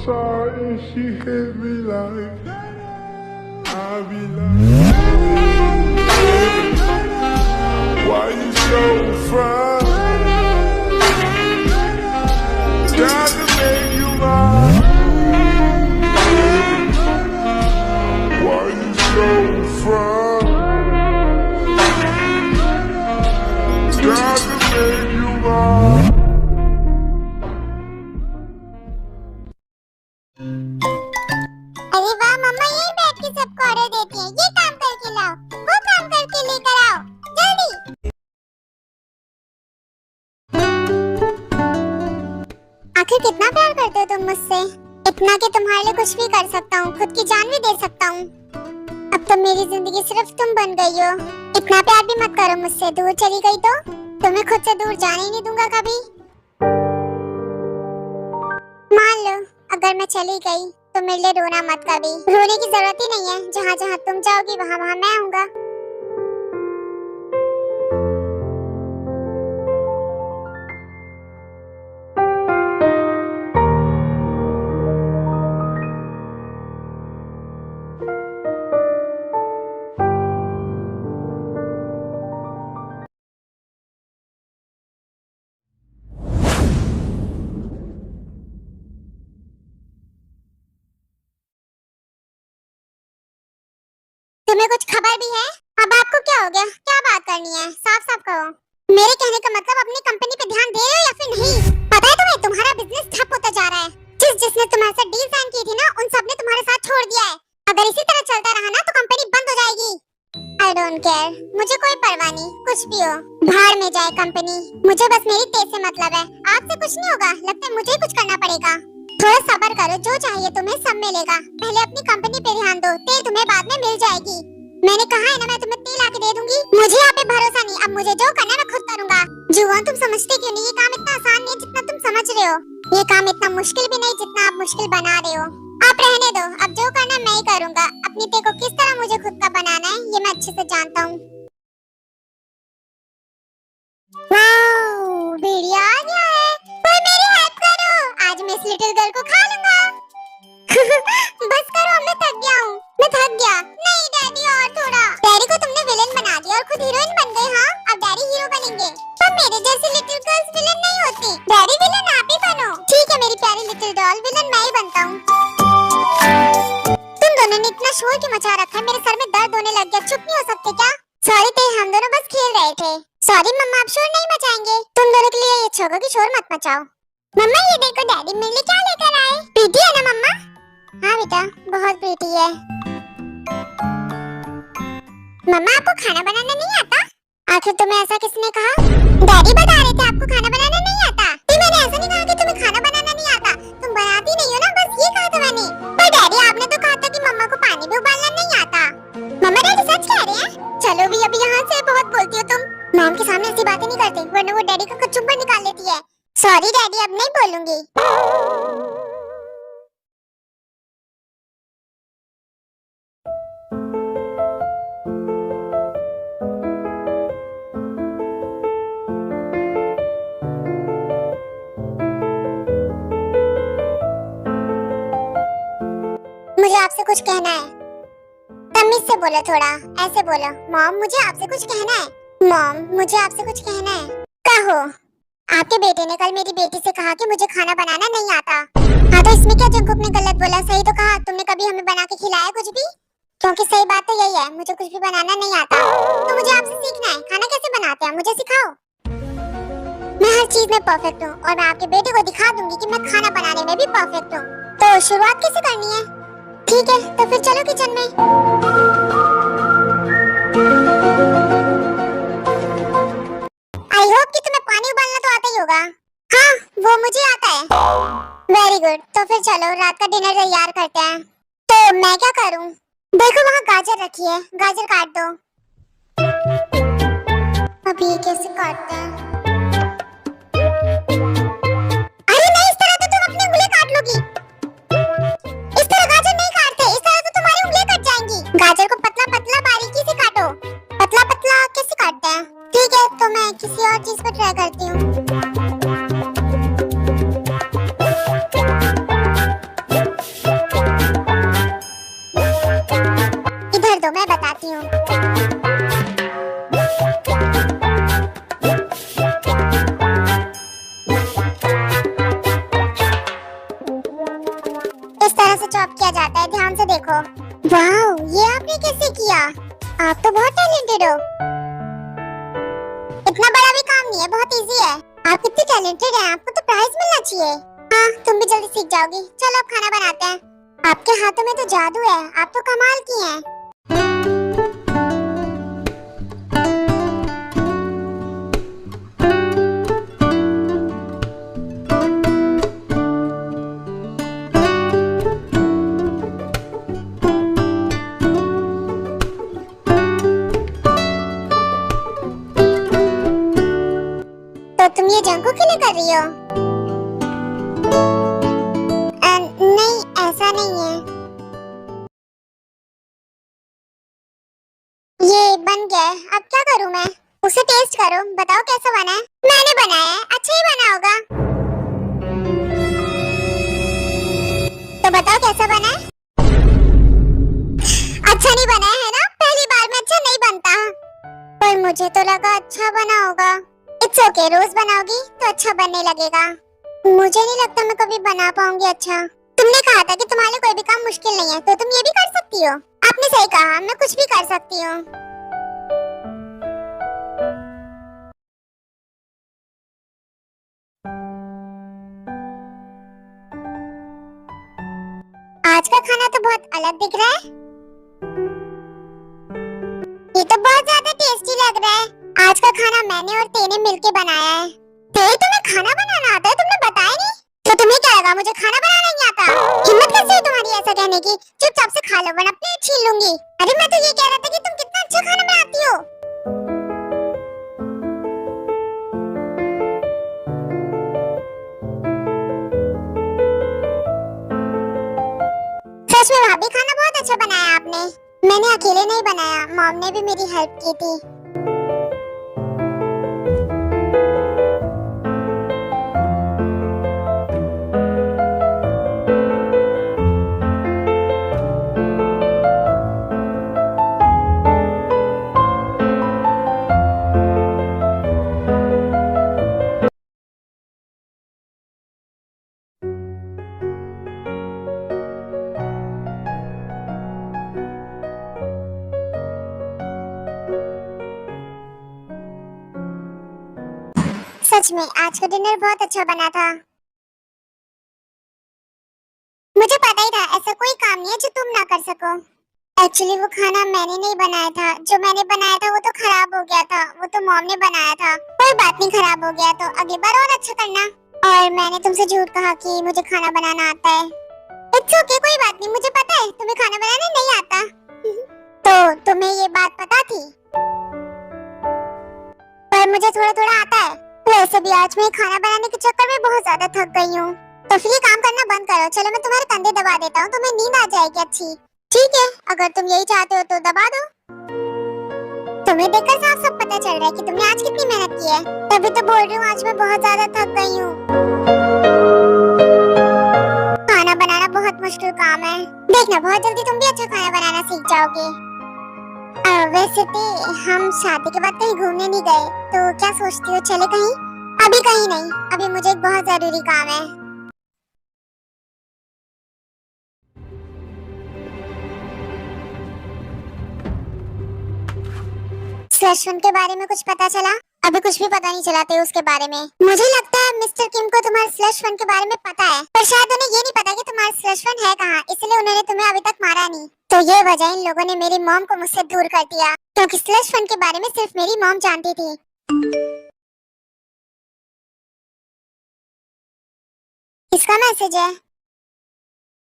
outside and she hit me like I be like, why you so fine? Got to make you mine. Why you so fine? Got to make you mine. अरे वाह मम्मा यही बैठ के सबको order देती है। ये काम करके लाओ, वो काम करके लेकर आओ, जल्दी। आखिर कितना प्यार करते हो तुम मुझसे, इतना कि तुम्हारे लिए कुछ भी कर सकता हूँ, खुद की जान भी दे सकता हूँ। अब तो मेरी जिंदगी सिर्फ तुम बन गई हो। इतना प्यार भी मत करो मुझसे, दूर चली गई तो तुम्हें खुद से दूर जाने ही नहीं दूंगा कभी। मान लो अगर मैं चली गई तो मेरे लिए रोना मत कभी। रोने की जरूरत ही नहीं है, जहाँ जहाँ तुम जाओगी वहाँ वहाँ मैं आऊंगा। तुम्हें कुछ खबर भी है? अब आपको क्या हो गया? क्या बात करनी है? साफ साफ कहो। मेरे कहने का मतलब अपनी कंपनी पे ध्यान दे रहे हो या फिर नहीं? पता है तुम्हें तुम्हारा बिजनेस ठप होता जा रहा है। जिसने तुम्हारे साथ डील साइन की थी ना, उन सब ने तुम्हारे साथ छोड़ दिया है। अगर इसी तरह चलता रहा ना तो कंपनी बंद हो जाएगी। आई डोंट केयर, मुझे कोई परवाह नहीं, कुछ भी हो भाड़ में जाए कंपनी। मुझे बस मेरी तेज से मतलब है, आपसे कुछ नहीं होगा। लगता है मुझे ही कुछ करना पड़ेगा। थोड़ा सब्र करो, जो चाहिए तुम्हें सब मिलेगा। पहले अपनी कंपनी पे ध्यान दो, तेल तुम्हें बाद में मिल जाएगी। मैंने कहा है ना, मैं तुम्हें तेल आके दे दूंगी। मुझे यहाँ पे भरोसा नहीं, अब मुझे जो करना है मैं खुद करूंगा। जुआन तुम समझते क्यों नहीं? ये काम इतना आसान नहीं है जितना तुम समझ रहे हो। ये काम इतना मुश्किल भी नहीं जितना आप मुश्किल बना रहे हो। आप रहने दो, अब जो करना है मैं ही करूंगा। अपनी तेल को किस तरह मुझे खुद का बनाना है ये मैं अच्छे से जानता हूँ। वाओ, भेड़िया आ गया है। कोई मेरी हेल्प करो, आज मैं इस लिटिल गर्ल को खा लूंगा। बस करो, मैं थक गया हूँ। मैं थक गया। नहीं डैडी, और थोड़ा। डैडी को तुमने विलेन बना दिया और खुद हीरोइन बन गए। हाँ, अब डैडी हीरो बनेंगे। पर मेरे जैसी लिटिल गर्ल्स विलेन नहीं होती। डैडी विलेन आप ही बनो। ठीक है मेरी प्यारी लिटिल डॉल, विलेन मैं ही बनता हूँ। तुम दोनों ने इतना शोर क्यों मचा रखा है? मेरे सर में दर्द होने लग गया। चुप नहीं हो सकते क्या? सॉरी ते, हम दोनों बस खेल रहे थे। सॉरी मम्मा, आप शोर नहीं मचाएंगे। तुम दोनों के लिए ये अच्छा होगा कि शोर मत मचाओ। मम्मा ये देखो डैडी मेरे लिए क्या लेकर आए। प्रीति है ना मम्मा? हाँ बेटा, बहुत प्रीति है। मम्मा आपको खाना बनाना नहीं आता? आखिर तुम्हें ऐसा किसने कहा? डैडी बता रहे थे आपको खाना बनाना नहीं आता। मैंने ऐसा नहीं कहा कि तुम्हें खाना बनाना नहीं आता। तुम बनाती नहीं हो ना, बस ये कहा था मैंने। पर डैडी आपने तो कहा था कि मम्मा को पानी भी उबालना नहीं आता। मम्मा डैडी सच कह रहे हैं? चलो भी, अब यहाँ से बहुत बोलती हो तुम। मॉम के सामने ऐसी बातें नहीं करते, वरना वो डैडी का कचुम्बर निकाल लेती है। सॉरी डैडी, अब नहीं बोलूंगी। मुझे आपसे कुछ कहना है। तमीज से बोलो, थोड़ा ऐसे बोलो। मॉम मुझे आपसे कुछ कहना है। मॉम मुझे आपसे कुछ कहना है। कहो। आपके बेटे ने कल मेरी बेटी से कहा कि मुझे खाना बनाना नहीं आता। हाँ तो इसमें क्या जंकुक ने गलत बोला? सही तो कहा। तुमने कभी हमें बना के खिलाया कुछ भी? क्योंकि सही बात तो यही है, मुझे कुछ भी बनाना नहीं आता। तो मुझे आपसे सीखना है, खाना कैसे बनाते हैं मुझे सिखाओ। मैं हर चीज में परफेक्ट हूँ और मैं आपके बेटे को दिखा दूंगी कि मैं खाना बनाने में भी परफेक्ट हूँ। तो शुरुआत कैसे करनी है? ठीक है तो फिर चलो किचन में। आई होप कि तुम्हें पानी उबालना तो आता ही होगा। हाँ वो मुझे आता है। वेरी गुड, तो फिर चलो रात का डिनर तैयार करते हैं। तो मैं क्या करूँ? देखो वहाँ गाजर रखी है, गाजर काट दो। अब ये कैसे काटते हैं? अरे नहीं, इस तरह तो तुम अपनी उंगली काट लोगी। इस तरह गाजर नहीं काटते, इस तरह तो तुम्हारी उंगलियां कट जाएंगी। गाजर को पतला पतला बारीकी से काटो। पतला पतला कैसे काटते हैं? ठीक है तो मैं किसी और चीज पर ट्राई करती हूँ। आप तो बहुत टैलेंटेड हो। इतना बड़ा भी काम नहीं है, बहुत इजी है। आप कितनी टैलेंटेड हैं, आपको तो प्राइज मिलना चाहिए। हाँ, तुम भी जल्दी सीख जाओगी। चलो अब खाना बनाते हैं। आपके हाथों में तो जादू है, आप तो कमाल की हैं। तो तुम ये जंकू के लिए कर रही हो? नहीं, ऐसा नहीं है। ये बन गया है, अब क्या करूं मैं? उसे टेस्ट करो, बताओ कैसा बना है। मैंने बनाया है, अच्छा ही बना होगा। तो बताओ कैसा बना है? अच्छा नहीं बना है ना? पहली बार में अच्छा नहीं बनता, पर मुझे तो लगा अच्छा बना होगा। इट्स ओके, रोज बनाओगी तो अच्छा बनने लगेगा। मुझे नहीं लगता मैं कभी बना पाऊंगी अच्छा। तुमने कहा था कि तुम्हारे लिए कोई भी काम मुश्किल नहीं है, तो तुम ये भी कर सकती हो। आपने सही कहा, मैं कुछ भी कर सकती हूँ। आज का खाना तो बहुत अलग दिख रहा है। ये तो बहुत ज्यादा टेस्टी लग रहा है। आज का खाना मैंने और तेने मिलके बनाया है। ते, तुम्हें खाना बनाना आता है? तुमने बताया नहीं। तो तुम्हें क्या लगा मुझे खाना बनाना नहीं आता? हिम्मत कैसे हुई तुम्हारी ऐसा कहने की? चुपचाप से खा लो वरना प्लेट छीन लूंगी। अरे मैं तो ये कह रहा था कि तुम कितना अच्छा खाना बनाती हो। सच में भाभी, खाना बहुत अच्छा बनाया आपने। मैंने अकेले नहीं बनाया, मॉम ने भी मेरी हेल्प की थी। सच में आज का डिनर बहुत अच्छा बना था। मुझे पता ही था ऐसा कोई काम नहीं है जो तुम ना कर सको। एक्चुअली वो खाना मैंने नहीं बनाया था, जो मैंने बनाया था वो तो खराब हो गया था। वो तो मॉम ने बनाया था। कोई बात नहीं, खराब हो गया तो अगली बार और अच्छा करना। और मैंने तुमसे झूठ कहा कि मुझे खाना बनाना आता है। इट्स ओके, कोई बात नहीं, मुझे पता है तुम्हें खाना बनाना नहीं आता। तो तुम्हें ये बात पता थी? पर मुझे थोड़ा थोड़ा आता है। वैसे भी आज मैं खाना बनाने के चक्कर में बहुत ज्यादा थक गई हूँ। तो फिर ये काम करना बंद करो। चलो मैं तुम्हारे कंधे दबा देता हूँ, तुम्हें नींद आ जाएगी अच्छी। ठीक है, अगर तुम यही चाहते हो तो दबा दो। तुम्हें देखकर साफ सब पता चल रहा है कि तुमने आज कितनी मेहनत की है। तभी तो बोल रही हूँ आज मैं बहुत ज्यादा थक गई हूँ। खाना बनाना बहुत मुश्किल काम है। देखना बहुत जल्दी तुम भी अच्छा खाना बनाना सीख जाओगे। वैसे तो हम शादी के बाद कहीं घूमने नहीं गए, तो क्या सोचती हो चले कहीं? अभी कहीं नहीं, अभी मुझे एक बहुत जरूरी काम है। स्लश फंड के बारे में कुछ पता चला? अभी कुछ भी पता नहीं चला थे उसके बारे में। मुझे लगता है मिस्टर किम को तुम्हारे स्लश फंड के बारे में पता है, पर शायद उन्हें ये नहीं पता कि तुम्हारा स्लश फंड है कहाँ, इसलिए उन्होंने तुम्हें अभी तक मारा नहीं। तो ये वजह इन लोगों ने मेरी मॉम को मुझसे दूर कर दिया, क्योंकि स्लश फंड के बारे में सिर्फ मेरी मॉम जानती थी। किसका मैसेज है?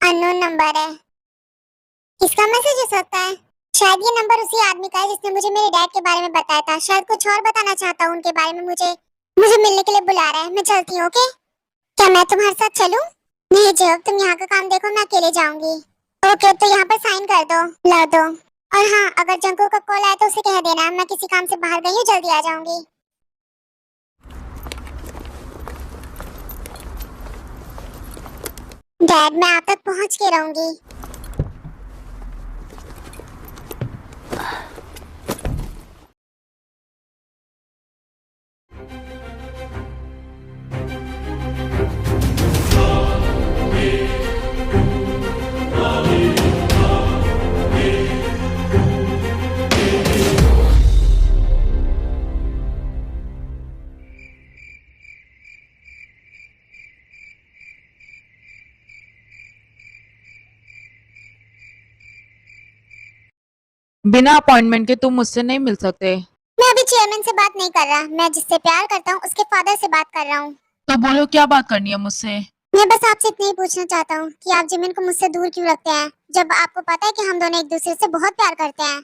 अननोन नंबर है। किसका मैसेज हो सकता है? शायद ये नंबर उसी आदमी का है जिसने मुझे मेरे डैड के बारे में बताया था। शायद कुछ और बताना चाहता हूँ उनके बारे में। मुझे मिलने के लिए बुला रहा है। मैं चलती हूँ। ओके, क्या मैं तुम्हारे साथ चलूं? नहीं जब तुम यहाँ का काम देखो, मैं अकेले जाऊंगी। ओके, तो यहाँ पर साइन कर दो, ला दो। और हाँ, अगर जंकू का कॉल आए तो उसे कह देना मैं किसी काम से बाहर गई हूँ, जल्दी आ जाऊंगी। डैड, मैं आप तक पहुँच के रहूंगी। बिना अपॉइंटमेंट के तुम मुझसे नहीं मिल सकते। मैं अभी चेयरमैन से बात नहीं कर रहा, मैं जिससे प्यार करता हूँ उसके फादर से बात कर रहा हूँ। तो बोलो क्या बात करनी है मुझसे। मैं बस आपसे इतना ही पूछना चाहता हूँ कि आप जिमिन को मुझसे दूर क्यों रखते हैं, जब आपको पता है कि हम दोनों एक दूसरे से बहुत प्यार करते हैं।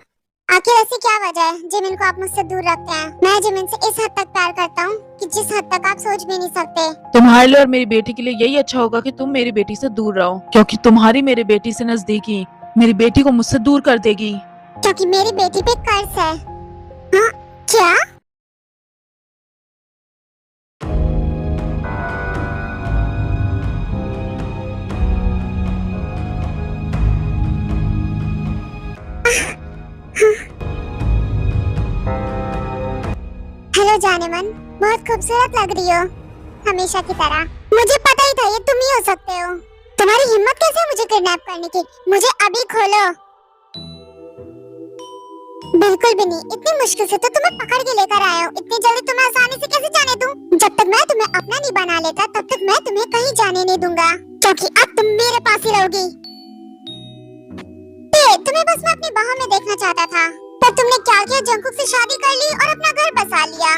आखिर ऐसी क्या वजह है जिमिन को आप मुझसे दूर रखते हैं? मैं जिमिन से इस हद तक प्यार करता हूँ कि जिस हद तक आप सोच भी नहीं सकते। तुम्हारे लिए और मेरी बेटी के लिए यही अच्छा होगा कि तुम मेरी बेटी से दूर रहो, क्योंकि तुम्हारी मेरी बेटी से नजदीकी मेरी बेटी को मुझसे दूर कर देगी। क्योंकि मेरी बेटी पे कर्ज है। हाँ, क्या? हेलो जाने मन, बहुत खूबसूरत लग रही हो, हमेशा की तरह। मुझे पता ही था ये तुम ही हो सकते हो। तुम्हारी हिम्मत कैसे है मुझे किडनैप करने की? मुझे अभी खोलो। बिल्कुल भी नहीं, इतनी मुश्किल से तो तुम्हें पकड़ के लेकर आया हूँ, इतनी जल्दी तुम्हें आसानी से कैसे जाने दूं? जब तक मैं तुम्हें अपना नहीं बना लेता तब तक मैं तुम्हें कहीं जाने नहीं दूंगा, क्योंकि अब तुम मेरे पास ही रहोगी। तुम्हें बस मैं अपनी बाहों में देखना चाहता था, पर तुमने क्या किया, जंकुक से शादी कर ली और अपना घर बसा लिया।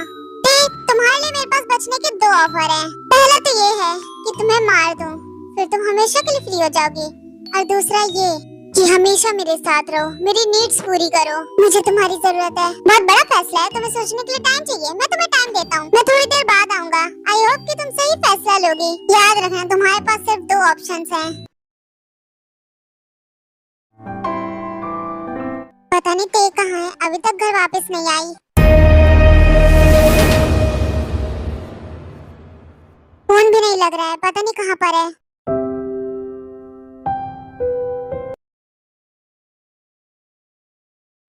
तुम्हारे लिए मेरे पास बचने के दो ऑफर हैं। पहला तो ये है कि तुम्हें मार दूं, फिर तुम हमेशा के लिए फ्री हो जाओगी, और दूसरा ये कि हमेशा मेरे साथ रहो, मेरी नीड्स पूरी करो। मुझे तुम्हारी जरूरत है। बहुत बड़ा फैसला है, तुम्हें सोचने के लिए टाइम चाहिए। मैं तुम्हें टाइम देता हूँ, मैं थोड़ी देर बाद आऊंगा। आई होप कि तुम सही फैसला लोगी। याद रखना तुम्हारे पास सिर्फ दो ऑप्शंस हैं। पता नहीं ते कहाँ है, अभी तक घर वापस नहीं आई। फोन भी नहीं लग रहा है, पता नहीं कहाँ पर है।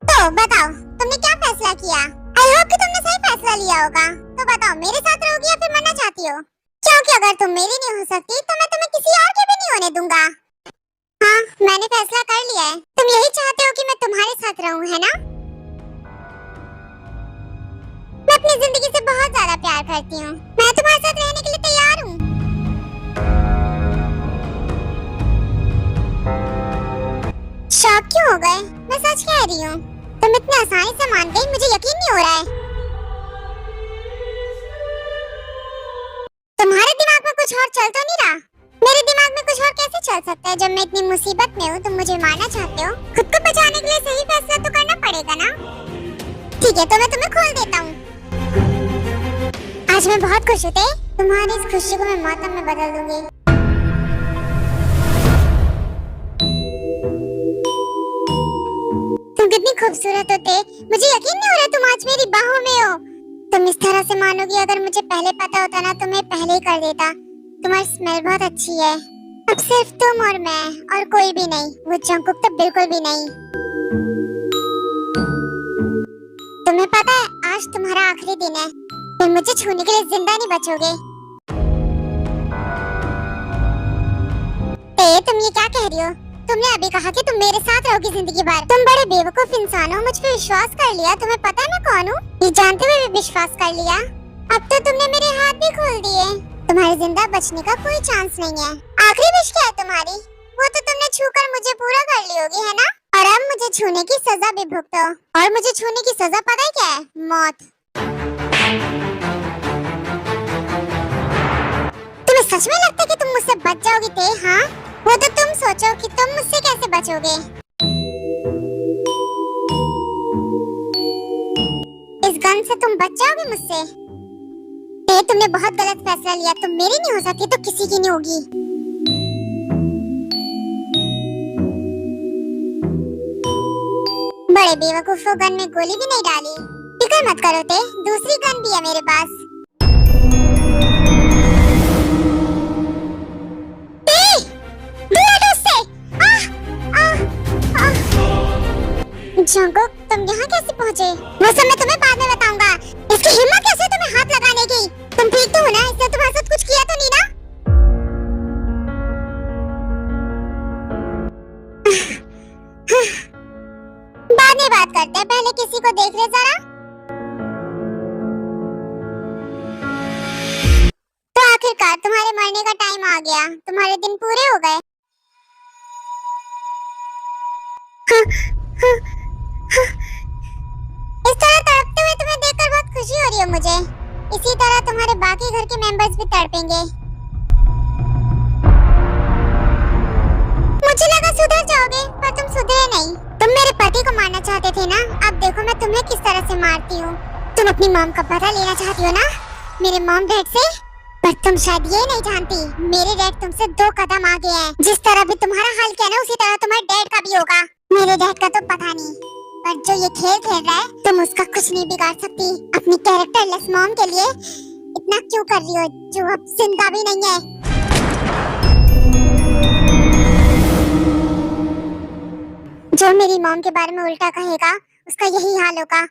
तो बताओ तुमने क्या फैसला किया? आई होप कि तुमने सही फैसला लिया होगा। तो बताओ मेरे साथ रहोगी या फिर मरना चाहती हो? क्योंकि अगर तुम मेरी नहीं हो सकती तो मैं तुम्हें किसी और के भी नहीं होने दूंगा। हाँ, मैंने फैसला कर लिया है। तुम यही चाहते हो कि मैं तुम्हारे साथ रहूं, है ना? मैं अपनी जिंदगी से बहुत ज्यादा प्यार करती हूँ। मैं तुम्हारे साथ रहने के लिए तैयार हूँ। शॉक क्यों हो गए? मैं सच कह रही हूँ। तुम इतनी आसानी से मान गई, मुझे यकीन नहीं हो रहा है। तुम्हारे दिमाग में कुछ और चल तो नहीं रहा? मेरे दिमाग में कुछ और कैसे चल सकता है जब मैं इतनी मुसीबत में हूँ? तुम मुझे मारना चाहते हो? खुद को बचाने के लिए सही फैसला तो करना पड़ेगा ना? ठीक है, तो मैं तुम्हें खोल देता हूँ। आज मैं बहुत खुश हूँ। तुम्हारी इस खुशी को मैं मातम में बदल दूंगी। तुम कितनी खूबसूरत होते, मुझे यकीन नहीं हो रहा तुम आज मेरी बाहों में हो। तुम इस तरह से मानोगी, अगर मुझे पहले पता होता ना तो मैं पहले ही कर देता। तुम्हारी स्मेल बहुत अच्छी है। अब सिर्फ तुम और मैं, और कोई भी नहीं। वो जंकुक तो बिल्कुल भी नहीं। तुम्हें पता है आज तुम्हारा आखिरी दिन है, तुम मुझे छूने के लिए जिंदा नहीं बचोगे। तुम ये क्या कह रही हो? तुमने अभी कहा कि तुम मेरे साथ रहोगी जिंदगी भर। तुम बड़े बेवकूफ इंसान हो, मुझ पे विश्वास कर लिया। तुम्हें पता है मैं कौन हूँ? ये जानते हुए भी विश्वास कर लिया। अब तो तुमने मेरे हाथ भी खोल दिए। तुम्हारे जिंदा बचने का कोई चांस नहीं है। आखिरी विश क्या है तुम्हारी? वो तो तुमने छूकर मुझे पूरा कर ली होगी, है ना? और अब मुझे छूने की सजा भी भुगतो। और मुझे छूने की सजा पता है क्या है? मौत। तुम्हें सच में लगता है कि तुम मुझसे बच जाओगी ते? हाँ, वो तो तुम सोचो कि तुम मुझसे कैसे बचोगे। इस गन से तुम बच जाओगे मुझसे? तुमने बहुत गलत फैसला लिया। तुम मेरी नहीं हो सकती तो किसी की नहीं होगी। बड़े बेवकूफों, गन में गोली भी नहीं डाली। फिक्र मत करो ते, दूसरी गन भी है मेरे पास। जंकुक, तुम यहाँ कैसे पहुँचे? वो सब मैं तुम्हें बाद में बताऊंगा। इसकी हिम्मत कैसे है तुम्हें हाथ लगाने की? तुम ठीक तो हो ना? इसने तुम्हारे साथ कुछ किया तो नहीं ना? बाद में बात करते हैं, पहले किसी को देख ले जरा। तो आखिरकार तुम्हारे मरने का टाइम आ गया, तुम्हारे दिन पूरे हो गए। रही हो मुझे। इसी तरह तुम्हारे बाकी घर के मेंबर्स भी तड़पेंगे। मुझे लगा सुधर जाओगे, पर तुम सुधरे नहीं। तुम मेरे पति को मारना चाहते थे ना, अब देखो मैं तुम्हें किस तरह से मारती हूँ। तुम अपनी मॉम का बदला लेना चाहती हो ना, मेरे मॉम डैड से, पर तुम शायद ये नहीं जानती मेरे डैड तुमसे 2 कदम आगे हैं। जिस तरह भी तुम्हारा हाल किया ना, उसी तरह तुम्हारे डैड का भी होगा। मेरे डैड का तो पता नहीं, पर जो ये खेल खेल रहा है तुम उसका कुछ नहीं बिगाड़ सकती। अपनी कैरेक्टरलेस मॉम के लिए इतना क्यों कर रही हो, जो अब जिंदा भी नहीं है। जो मेरी मॉम के बारे में उल्टा कहेगा उसका यही हाल होगा।